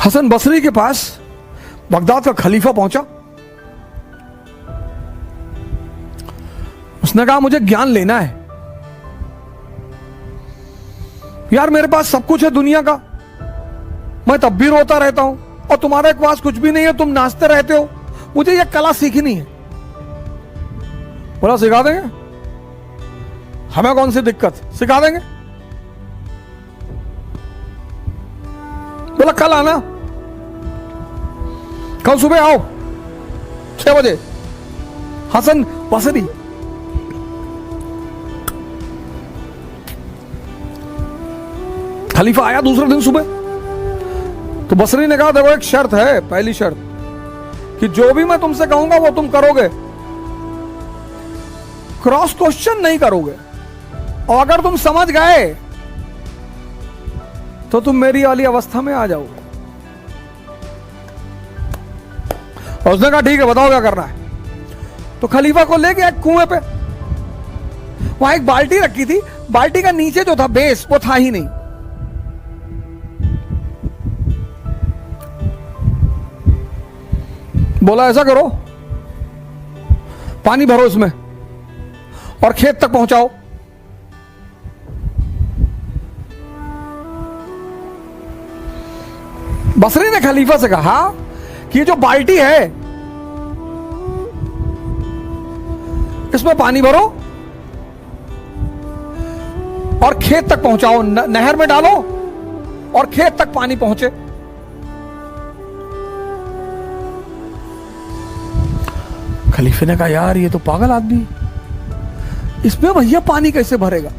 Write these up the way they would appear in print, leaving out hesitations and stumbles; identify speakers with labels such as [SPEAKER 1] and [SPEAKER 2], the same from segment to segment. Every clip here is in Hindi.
[SPEAKER 1] हसन बसरी के पास बगदाद का खलीफा पहुंचा। उसने कहा मुझे ज्ञान लेना है यार, मेरे पास सब कुछ है दुनिया का, मैं तब भी रोता रहता हूं और तुम्हारे पास कुछ भी नहीं है, तुम नाचते रहते हो, मुझे यह कला सीखनी है। बोला सिखा देंगे, हमें कौन सी दिक्कत, सिखा देंगे। बोला कल आना, कल सुबह आओ 6 बजे। हसन बसरी खलीफा आया दूसरे दिन सुबह। तो बसरी ने कहा देखो एक शर्त है, पहली शर्त कि जो भी मैं तुमसे कहूंगा वो तुम करोगे, क्रॉस क्वेश्चन नहीं करोगे, और अगर तुम समझ गए तो तुम मेरी वाली अवस्था में आ जाओगे। और उसने कहा ठीक है बताओ क्या करना है। तो खलीफा को ले गया एक कुएं पे, वहां एक बाल्टी रखी थी, बाल्टी का नीचे जो था बेस वो था ही नहीं। बोला ऐसा करो, पानी भरो इसमें और खेत तक पहुंचाओ। बसरी ने खलीफा से कहा कि ये जो बाल्टी है इसमें पानी भरो और खेत तक पहुंचाओ, नहर में डालो और खेत तक पानी पहुंचे। खलीफे ने कहा यार ये तो पागल आदमी है, इसमें भैया पानी कैसे भरेगा।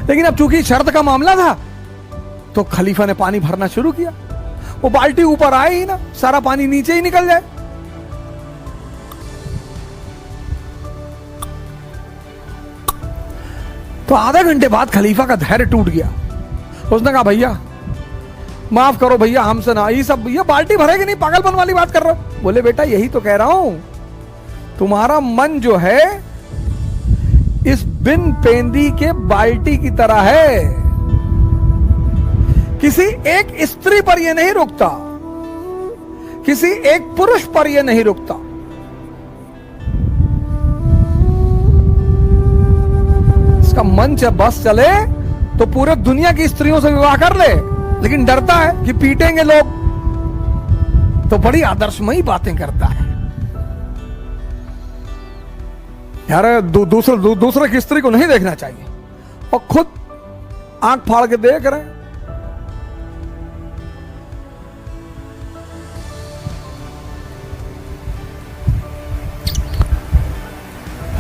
[SPEAKER 1] लेकिन अब चूंकि शर्त का मामला था तो खलीफा ने पानी भरना शुरू किया। वो बाल्टी ऊपर आए ही ना, सारा पानी नीचे ही निकल जाए। तो आधे घंटे बाद खलीफा का धैर्य टूट गया। उसने कहा भैया माफ करो भैया, हमसे ना ये सब, ये बाल्टी भरेगी नहीं, पागलपन वाली बात कर रहा हूं। बोले बेटा यही तो कह रहा हूं, तुम्हारा मन जो है इस बिन पेंदी के बाल्टी की तरह है, किसी एक स्त्री पर यह नहीं रुकता, किसी एक पुरुष पर यह नहीं रुकता। इसका मन जब बस चले तो पूरे दुनिया की स्त्रियों से विवाह कर ले, लेकिन डरता है कि पीटेंगे लोग, तो बड़ी आदर्शमयी बातें करता है यार। दूसरे की स्त्री को नहीं देखना चाहिए और खुद आंख फाड़ के देख रहे हैं।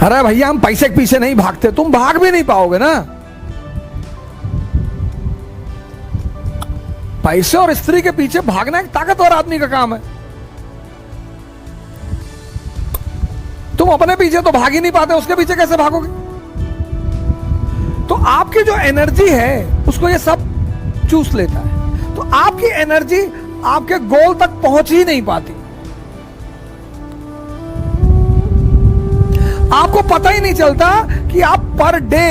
[SPEAKER 1] अरे भैया हम पैसे के पीछे नहीं भागते, तुम भाग भी नहीं पाओगे ना। पैसे और स्त्री के पीछे भागना एक ताकतवर आदमी का काम है। तुम अपने पीछे तो भाग ही नहीं पाते, उसके पीछे कैसे भागोगे। तो आपकी जो एनर्जी है उसको ये सब चूस लेता है, तो आपकी एनर्जी आपके गोल तक पहुंच ही नहीं पाती। आपको पता ही नहीं चलता कि आप पर डे,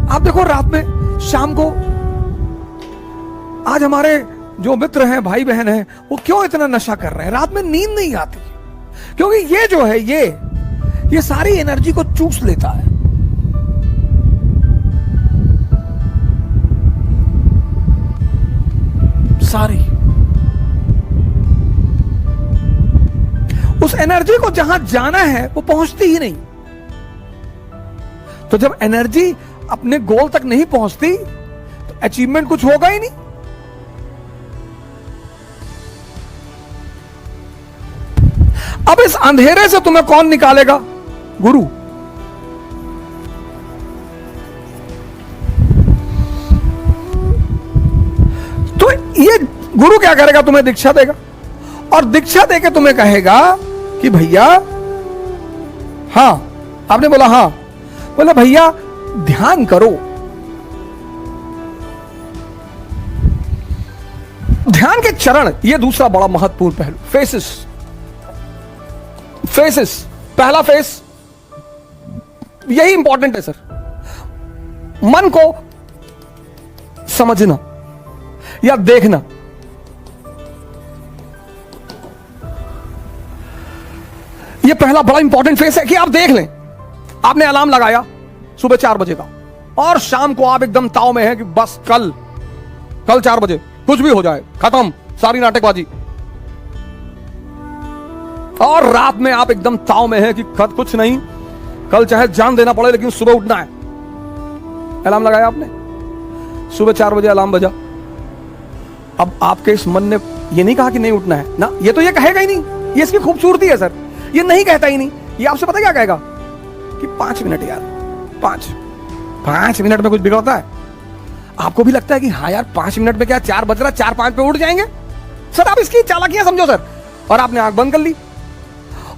[SPEAKER 1] आप देखो रात में, शाम को, आज हमारे जो मित्र हैं, भाई बहन हैं, वो क्यों इतना नशा कर रहे हैं, रात में नींद नहीं आती, क्योंकि ये जो है ये सारी एनर्जी को चूस लेता है। सारी उस एनर्जी को जहां जाना है वो पहुंचती ही नहीं। तो जब एनर्जी अपने गोल तक नहीं पहुंचती तो अचीवमेंट कुछ होगा ही नहीं। अब इस अंधेरे से तुम्हें कौन निकालेगा? गुरु। तो ये गुरु क्या करेगा? तुम्हें दीक्षा देगा, और दीक्षा देके तुम्हें कहेगा कि भैया, हां, आपने बोला हां, बोला भैया ध्यान करो। ध्यान के चरण, ये दूसरा बड़ा महत्वपूर्ण पहलू, फेसेस। पहला फेस यही इंपॉर्टेंट है सर, मन को समझना। या देखना। यह पहला बड़ा इंपॉर्टेंट फेस है कि आप देख लें। आपने अलार्म लगाया सुबह 4 बजे का, और शाम को आप एकदम ताव में है कि बस कल 4 बजे कुछ भी हो जाए, खत्म सारी नाटकबाजी। और रात में आप एकदम ताव में है कि कुछ नहीं, कल चाहे जान देना पड़े लेकिन सुबह उठना है। अलार्म लगाया आपने, सुबह 4 बजे अलार्म बजा। अब आपके इस मन ने यह नहीं कहा कि नहीं उठना है ना, ये तो ये कहेगा ही नहीं। ये इसकी खूबसूरती है सर, ये नहीं कहता ही नहीं। ये आपसे पता क्या कहेगा कि 5 मिनट यार, 5 मिनट में कुछ बिगड़ता है? आपको भी लगता है कि हाँ यार 5 मिनट में क्या, 4 बज रहा, 4-5 पे उठ जाएंगे सर। आप इसकी चालाकियां समझो सर। और आपने आंख बंद कर ली,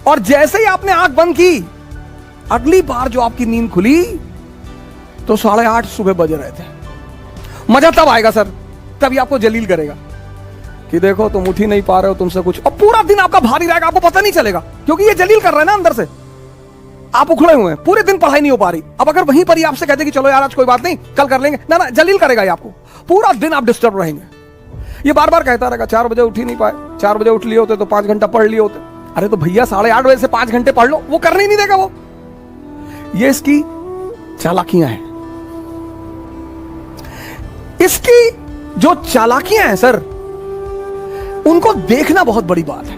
[SPEAKER 1] और जैसे ही आपने आंख बंद की, अगली बार जो आपकी नींद खुली तो 8:30 सुबह बज रहे थे। मजा तब आएगा सर, तभी आपको जलील करेगा कि देखो तुम उठ ही नहीं पा रहे हो, तुमसे कुछ। और पूरा दिन आपका भारी रहेगा, आपको पता नहीं चलेगा, क्योंकि ये जलील कर रहा है ना अंदर से। आप उखड़े हुए हैं, पूरे दिन पढ़ाई नहीं हो पा रही। अब अगर वहीं पर ही आपसे कहते कि चलो यार आज कोई बात नहीं, कल कर लेंगे, ना ना, जलील करेगा ये आपको। पूरा दिन आप डिस्टर्ब रहेंगे। ये बार बार कहता रहेगा 4 बजे उठ ही नहीं पाए, 4 बजे उठ लिए होते तो 5 घंटा पढ़ लिए होते। अरे तो भैया 8:30 बजे से 5 घंटे पढ़ लो, वो करने ही नहीं देगा वो। ये इसकी चालाकियां हैं। इसकी जो चालाकियां हैं सर, उनको देखना बहुत बड़ी बात है।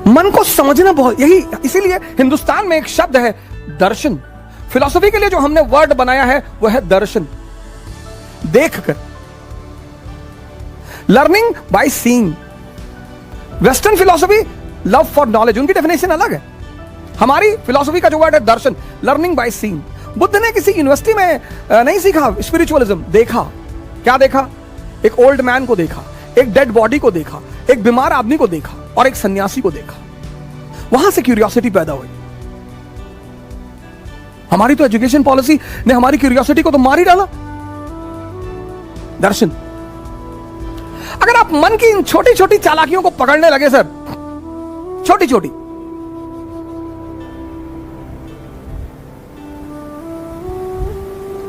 [SPEAKER 1] मन को समझना बहुत, यही इसीलिए हिंदुस्तान में एक शब्द है दर्शन। फिलॉसफी के लिए जो हमने वर्ड बनाया है वो है दर्शन, देखकर। Learning by seeing. Western philosophy love for knowledge, उनकी डेफिनेशन अलग है। हमारी फिलॉसफी का जो वर्ड है दर्शन, लर्निंग बाय सीइंग। बुद्ध ने किसी यूनिवर्सिटी में नहीं सीखा स्पिरिचुअलिज्म, देखा। क्या देखा? एक ओल्ड मैन को देखा, एक डेड बॉडी को देखा, एक बीमार आदमी को देखा, और एक सन्यासी को देखा। वहां से क्यूरियोसिटी पैदा हुई। हमारी तो एजुकेशन पॉलिसी ने हमारी क्यूरियोसिटी को तो मार ही डाला। दर्शन। अगर आप मन की इन छोटी छोटी चालाकियों को पकड़ने लगे सर, छोटी छोटी,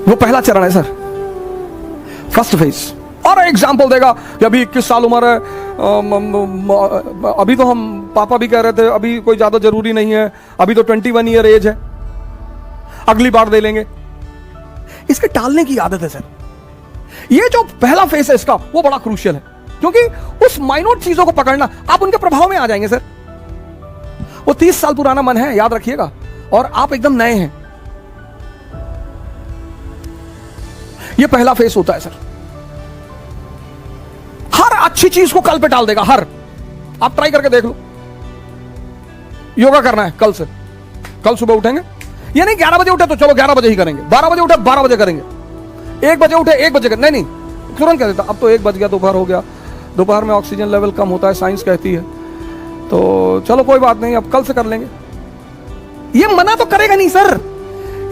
[SPEAKER 1] वो पहला चरण है सर, फर्स्ट फेज। और एग्जाम्पल देगा कि अभी 21 साल उम्र है, अभी तो हम पापा भी कह रहे थे अभी कोई ज्यादा जरूरी नहीं है, अभी तो 21 ईयर एज है, अगली बार दे लेंगे। इसके टालने की आदत है सर। ये जो पहला फेस है इसका, वो बड़ा क्रूशियल है, क्योंकि उस माइन्यूट चीजों को पकड़ना, आप उनके प्रभाव में आ जाएंगे सर। वो 30 साल पुराना मन है, याद रखिएगा, और आप एकदम नए हैं। ये पहला फेस होता है सर। हर अच्छी चीज को कल पे टाल देगा, हर। आप ट्राई करके देख लो। योगा करना है कल से, कल सुबह उठेंगे, ये नहीं 11 बजे उठे तो चलो 11 बजे ही करेंगे, 12 बजे उठे 12 बजे करेंगे, 1 बजे उठे 1 बजे करेंगे। नहीं, तुरंत कह देता अब तो 1 बज गया, दोपहर हो गया, दोपहर में ऑक्सीजन लेवल कम होता है, साइंस कहती है, तो चलो कोई बात नहीं, अब कल से कर लेंगे। ये मना तो करेगा नहीं सर।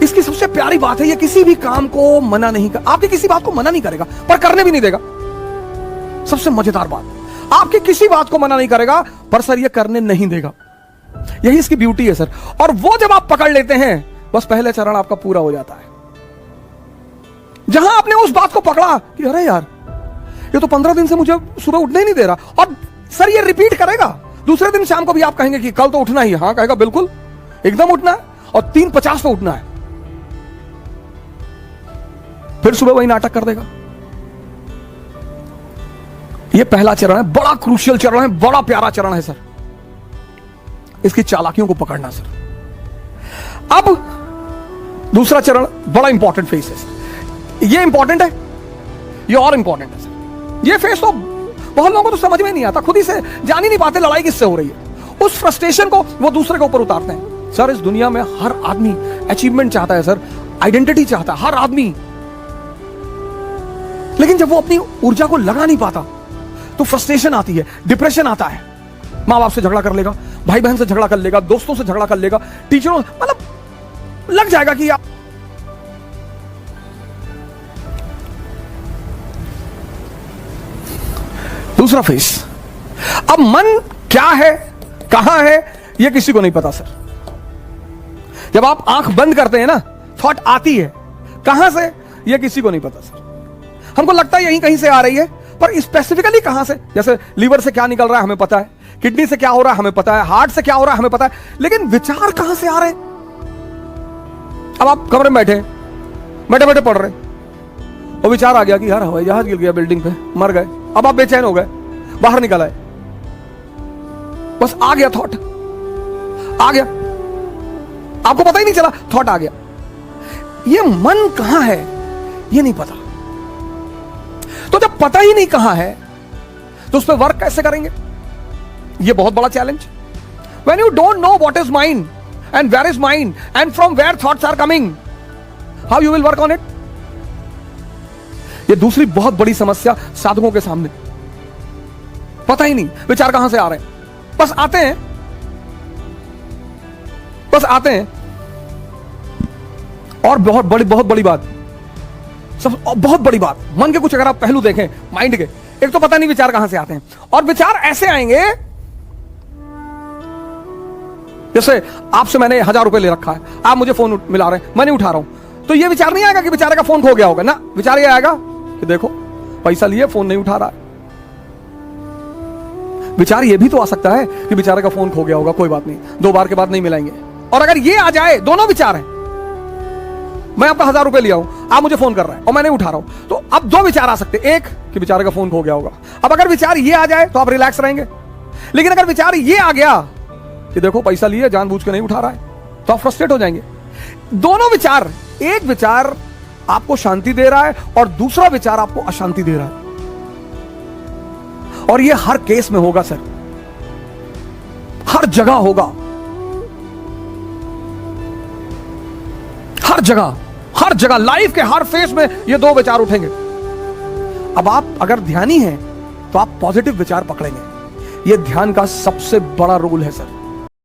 [SPEAKER 1] इसकी सबसे प्यारी बात है, ये किसी भी काम को मना नहीं कर, आपकी किसी बात को मना नहीं करेगा, पर करने भी नहीं देगा। सबसे मजेदार बात, आपकी किसी बात को मना नहीं करेगा, पर सर ये करने नहीं देगा। यही इसकी ब्यूटी है सर। और वो जब आप पकड़ लेते हैं, बस पहले चरण आपका पूरा हो जाता है। जहां आपने उस बात को पकड़ा कि अरे यार ये तो 15 दिन से मुझे सुबह उठने ही नहीं दे रहा, और सर ये रिपीट करेगा। दूसरे दिन शाम को भी आप कहेंगे कि कल तो उठना ही। हाँ कहेगा, बिल्कुल एकदम उठना है, और 3:50 पे उठना है। फिर सुबह वही नाटक कर देगा। ये पहला चरण है, बड़ा क्रूशियल चरण है, बड़ा प्यारा चरण है सर, इसकी चालाकियों को पकड़ना सर। अब दूसरा चरण बड़ा इंपॉर्टेंट फेस है सर। ये इंपॉर्टेंट है, ये और इंपॉर्टेंट है सर। ये फेस तो बहुत लोगों को तो समझ में नहीं आता, खुद ही से जान ही नहीं पाते लड़ाई किससे हो रही है। उस फ्रस्ट्रेशन को वो दूसरे के ऊपर उतारते हैं। सर इस दुनिया में हर आदमी अचीवमेंट चाहता है सर, आइडेंटिटी चाहता है हर आदमी, लेकिन जब वो अपनी ऊर्जा को लगा नहीं पाता तो फ्रस्ट्रेशन आती है, डिप्रेशन आता है। माँ बाप से झगड़ा कर लेगा, भाई बहन से झगड़ा कर लेगा, दोस्तों से झगड़ा कर लेगा, टीचरों, मतलब लग जाएगा कि आप। दूसरा फेस, अब मन क्या है कहां है यह किसी को नहीं पता सर। जब आप आंख बंद करते हैं ना, थॉट आती है कहां से, ये किसी को नहीं पता सर। हमको लगता है यहीं कहीं से आ रही है, पर स्पेसिफिकली कहां से, जैसे लीवर से क्या निकल रहा है हमें पता है, किडनी से क्या हो रहा है हमें पता है, हार्ट से क्या हो रहा है हमें पता है, लेकिन विचार कहां से आ रहे हैं? अब आप कमरे में बैठे बैठे बैठे पढ़ रहे, और विचार आ गया कि यार हवाई जहाज गिर गया बिल्डिंग पे, मर गए। अब आप बेचैन हो गए, बाहर निकल आए, बस आ गया थॉट, आ गया, आपको पता ही नहीं चला, थॉट आ गया। ये मन कहां है ये नहीं पता। तो जब पता ही नहीं कहां है तो उस पर वर्क कैसे करेंगे? ये बहुत बड़ा challenge. When you don't know what is mind and where is mind and from where thoughts are coming, how you will work on it? ये दूसरी बहुत बड़ी समस्या साधकों के सामने, पता ही नहीं विचार कहां से आ रहे हैं, बस आते हैं, बस आते हैं। और बहुत बड़ी बात, सब बहुत बड़ी बात, मन के कुछ अगर आप पहलू देखें माइंड के, एक तो पता नहीं विचार कहां से आते हैं, और विचार ऐसे आएंगे जैसे आपसे मैंने 1000 रुपए ले रखा है, आप मुझे फोन मिला रहे हैं, मैं नहीं उठा रहा हूं, तो ये विचार नहीं आएगा कि बेचारे का फोन खो गया होगा ना, विचार ये आएगा कि देखो पैसा लिए फोन नहीं उठा रहा है। विचार ये भी तो आ सकता है कि बेचारे का फोन खो गया होगा, कोई बात नहीं, 2 बार के बाद नहीं मिलाएंगे। और अगर ये आ जाए, दोनों विचार हैं, मैं आपका 1000 रुपए लिया हूं, आप मुझे फोन कर रहे हैं और मैं नहीं उठा रहा हूं, तो अब 2 विचार आ सकते, एक कि बेचारे का फोन खो गया होगा। अब अगर विचार ये आ जाए तो आप रिलैक्स रहेंगे, लेकिन अगर विचार ये आ गया कि देखो पैसा लिए जानबूझ के नहीं उठा रहा है, तो आप फ्रस्ट्रेट हो जाएंगे। दोनों विचार, एक विचार आपको शांति दे रहा है और दूसरा विचार आपको अशांति दे रहा है, और ये हर केस में होगा सर, हर जगह होगा, हर जगह लाइफ के हर फेस में ये 2 विचार उठेंगे। अब आप अगर ध्यानी हैं तो आप पॉजिटिव विचार पकड़ेंगे। ये ध्यान का सबसे बड़ा रोल है सर।